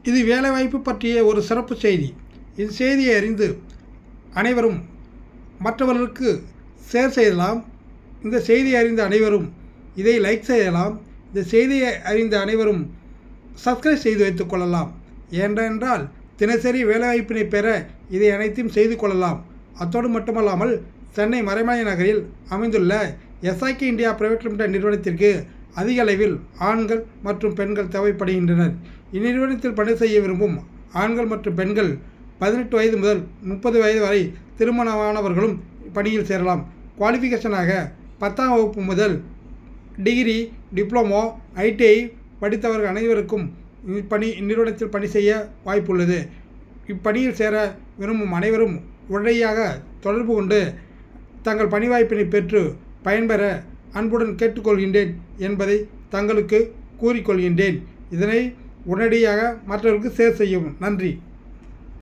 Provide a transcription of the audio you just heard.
இது வேலைவாய்ப்பு பற்றிய ஒரு சிறப்பு செய்தி. இந்த செய்தியை அறிந்து அனைவரும் மற்றவர்களுக்கு ஷேர் செய்யலாம். இந்த செய்தியை அறிந்த அனைவரும் இதை லைக் செய்யலாம். இந்த செய்தியை அறிந்த அனைவரும் சப்ஸ்கிரைப் செய்து வைத்துக் கொள்ளலாம். ஏனென்றால் தினசரி வேலைவாய்ப்பினை பெற இதை அனைத்தையும் செய்து கொள்ளலாம். அத்தோடு மட்டுமல்லாமல் சென்னை மறைமலை நகரில் அமைந்துள்ள எஸ்ஐகே இந்தியா பிரைவேட் லிமிடெட் நிறுவனத்திற்கு அதிக அளவில் ஆண்கள் மற்றும் பெண்கள் தேவைப்படுகின்றனர். இந்நிறுவனத்தில் பணி செய்ய விரும்பும் ஆண்கள் மற்றும் பெண்கள் 18 வயது முதல் 30 வயது வரை திருமணமானவர்களும் பணியில் சேரலாம். குவாலிஃபிகேஷனாக 10ஆம் வகுப்பு முதல் டிகிரி, டிப்ளமோ, ஐடிஐ படித்தவர்கள் அனைவருக்கும் இந்நிறுவனத்தில் பணி செய்ய வாய்ப்புள்ளது. இப்பணியில் சேர விரும்பும் அனைவரும் உடனடியாக தொடர்பு கொண்டு தங்கள் பணி வாய்ப்பினை பெற்று பயன்பெற அன்புடன் கேட்டுக்கொள்கின்றேன் என்பதை தங்களுக்கு கூறிக்கொள்கின்றேன். இதனை உடனடியாக மற்றவர்களுக்கு ஷேர் செய்யவும். நன்றி.